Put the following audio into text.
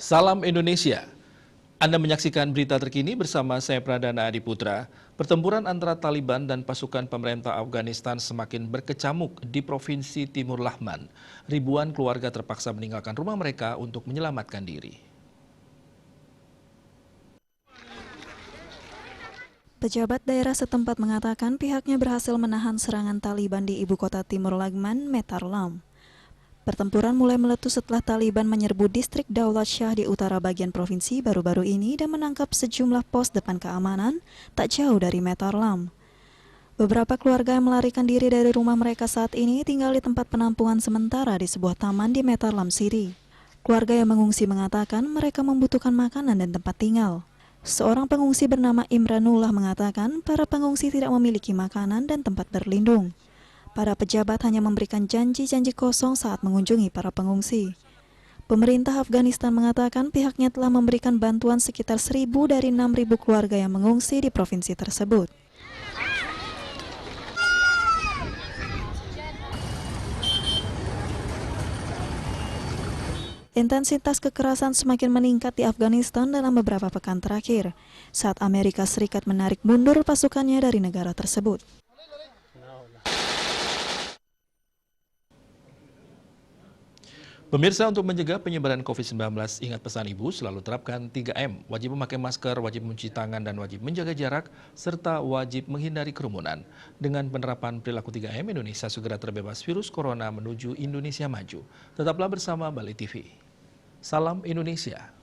Salam Indonesia. Anda menyaksikan berita terkini bersama saya Pradana Adiputra. Pertempuran antara Taliban dan pasukan pemerintah Afghanistan semakin berkecamuk di Provinsi Timur Lahman. Ribuan keluarga terpaksa meninggalkan rumah mereka untuk menyelamatkan diri. Pejabat daerah setempat mengatakan pihaknya berhasil menahan serangan Taliban di ibu kota Timur Lahman, Metarlam. Pertempuran mulai meletus setelah Taliban menyerbu distrik Daulat Shah di utara bagian provinsi baru-baru ini dan menangkap sejumlah pos depan keamanan tak jauh dari Metarlam. Beberapa keluarga yang melarikan diri dari rumah mereka saat ini tinggal di tempat penampungan sementara di sebuah taman di Metarlam City. Keluarga yang mengungsi mengatakan mereka membutuhkan makanan dan tempat tinggal. Seorang pengungsi bernama Imranullah mengatakan para pengungsi tidak memiliki makanan dan tempat berlindung. Para pejabat hanya memberikan janji-janji kosong saat mengunjungi para pengungsi. Pemerintah Afghanistan mengatakan pihaknya telah memberikan bantuan sekitar 1.000 dari 6.000 keluarga yang mengungsi di provinsi tersebut. Intensitas kekerasan semakin meningkat di Afghanistan dalam beberapa pekan terakhir, saat Amerika Serikat menarik mundur pasukannya dari negara tersebut. Pemirsa, untuk mencegah penyebaran COVID-19, ingat pesan ibu, selalu terapkan 3M. Wajib memakai masker, wajib mencuci tangan, dan wajib menjaga jarak, serta wajib menghindari kerumunan. Dengan penerapan perilaku 3M, Indonesia segera terbebas virus corona menuju Indonesia maju. Tetaplah bersama Bali TV. Salam Indonesia.